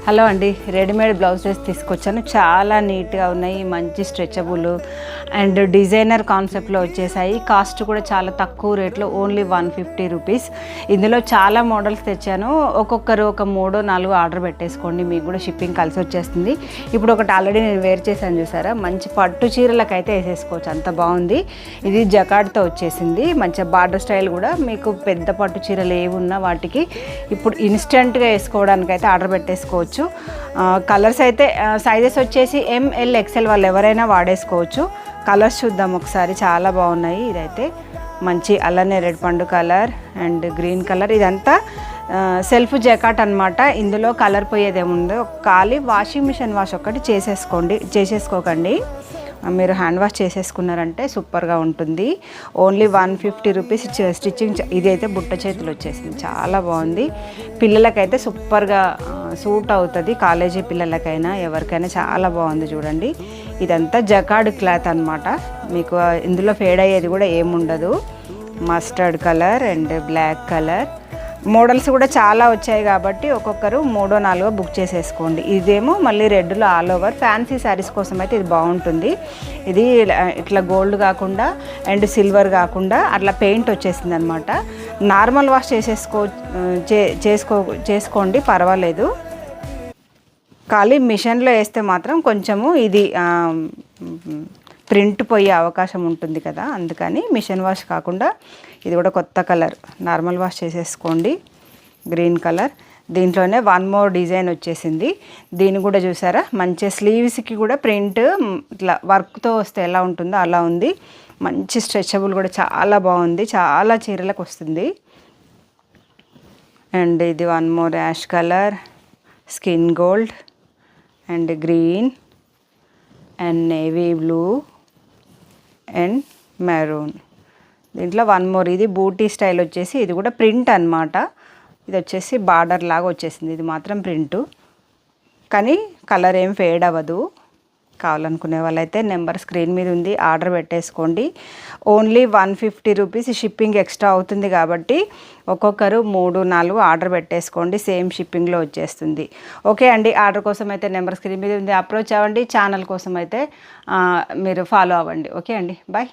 Hello అండి, readymade blouses తీసుకొచ్చాను. చాలా నీట్గా ఉన్నాయి, మంచి స్ట్రెచబుల్ అండ్ డిజైనర్ కాన్సెప్ట్లో వచ్చేసాయి. కాస్ట్ కూడా చాలా తక్కువ రేట్లో, ఓన్లీ 150 రూపీస్. ఇందులో చాలా మోడల్స్ తెచ్చాను. ఒక్కొక్కరు ఒక 3-4 ఆర్డర్ పెట్టేసుకోండి, మీకు కూడా షిప్పింగ్ కలిసి వచ్చేస్తుంది. ఇప్పుడు ఒకటి ఆల్రెడీ నేను వేర్ చేశాను, చూసారా? మంచి పట్టు చీరలకైతే వేసేసుకోవచ్చు, అంత బాగుంది. ఇది జకార్డ్తో వచ్చేసింది, మంచిగా బార్డర్ స్టైల్ కూడా. మీకు పెద్ద పట్టు చీరలు ఏవి ఉన్నా వాటికి ఇప్పుడు ఇన్స్టెంట్గా వేసుకోవడానికైతే ఆర్డర్ పెట్టేసుకోవచ్చు. కలర్స్ అయితే సైజెస్ వచ్చేసి ML XL వాళ్ళు ఎవరైనా వాడేసుకోవచ్చు. కలర్స్ చూద్దాం ఒకసారి, చాలా బాగున్నాయి. ఇదైతే మంచి అల్లనేరేడు పండు కలర్ అండ్ గ్రీన్ కలర్. ఇదంతా సెల్ఫ్ జకాట్ అనమాట. ఇందులో కలర్ పోయేది ఏముందో, ఖాళీ వాషింగ్ మిషన్ వాష్ ఒక్కటి చేసేసుకోకండి. మీరు హ్యాండ్ వాష్ చేసేసుకున్నారంటే సూపర్గా ఉంటుంది. Only 150 rupees stitching. ఇదైతే బుట్ట చేతులు వచ్చేసింది, చాలా బాగుంది. పిల్లలకైతే సూపర్గా సూట్ అవుతుంది, కాలేజీ పిల్లలకైనా ఎవరికైనా చాలా బాగుంది. చూడండి, ఇదంతా జకార్డ్ క్లాత్ అనమాట. మీకు ఇందులో ఫేడ్ అయ్యేది కూడా ఏముండదు. Mustard colour and black colour models కూడా చాలా వచ్చాయి కాబట్టి ఒక్కొక్కరు 3-4 బుక్ చేసేసుకోండి. ఇదేమో మళ్ళీ రెడ్లో ఆల్ ఓవర్ ఫ్యాన్సీ శారీస్ కోసం అయితే ఇది బాగుంటుంది. ఇది ఇట్లా గోల్డ్ కాకుండా అండ్ సిల్వర్ కాకుండా అట్లా పెయింట్ వచ్చేసింది అనమాట. నార్మల్ వాష్ చేసుకోండి, పర్వాలేదు. ఖాళీ మిషన్లో వేస్తే మాత్రం కొంచెము ఇది ప్రింట్ పోయే అవకాశం ఉంటుంది కదా, అందుకని మిషన్ వాష్ కాకుండా ఇది కూడా కొత్త కలర్ నార్మల్ వాష్ చేసేసుకోండి. గ్రీన్ కలర్, దీంట్లోనే 1 మోర్ డిజైన్ వచ్చేసింది. దీన్ని కూడా చూసారా, మంచి స్లీవ్స్కి కూడా ప్రింట్ ఇట్లా వర్క్తో వస్తే ఎలా ఉంటుందో అలా ఉంది. మంచి స్ట్రెచబుల్ కూడా చాలా బాగుంది, చాలా చీరలకు వస్తుంది. అండ్ ఇది 1 more ash colour, skin gold and green and navy blue and maroon. దీంట్లో 1 మోర్, ఇది బూటీ స్టైల్ వచ్చేసి ఇది కూడా ప్రింట్ అనమాట. ఇది వచ్చేసి బార్డర్ లాగా వచ్చేసింది, ఇది మాత్రం ప్రింటు, కానీ కలర్ ఏం ఫేడ్ అవ్వదు. కావాలనుకునే వాళ్ళైతే నెంబర్ స్క్రీన్ మీద ఉంది, ఆర్డర్ పెట్టేసుకోండి. Only 150 rupees. షిప్పింగ్ ఎక్స్ట్రా అవుతుంది కాబట్టి ఒక్కొక్కరు 3-4 ఆర్డర్ పెట్టేసుకోండి, సేమ్ షిప్పింగ్లో వచ్చేస్తుంది. ఓకే అండి, ఆర్డర్ కోసం అయితే నెంబర్ స్క్రీన్ మీద ఉంది, అప్రోచ్ అవ్వండి. ఛానల్ కోసం అయితే మీరు ఫాలో అవ్వండి. ఓకే అండి, బాయ్.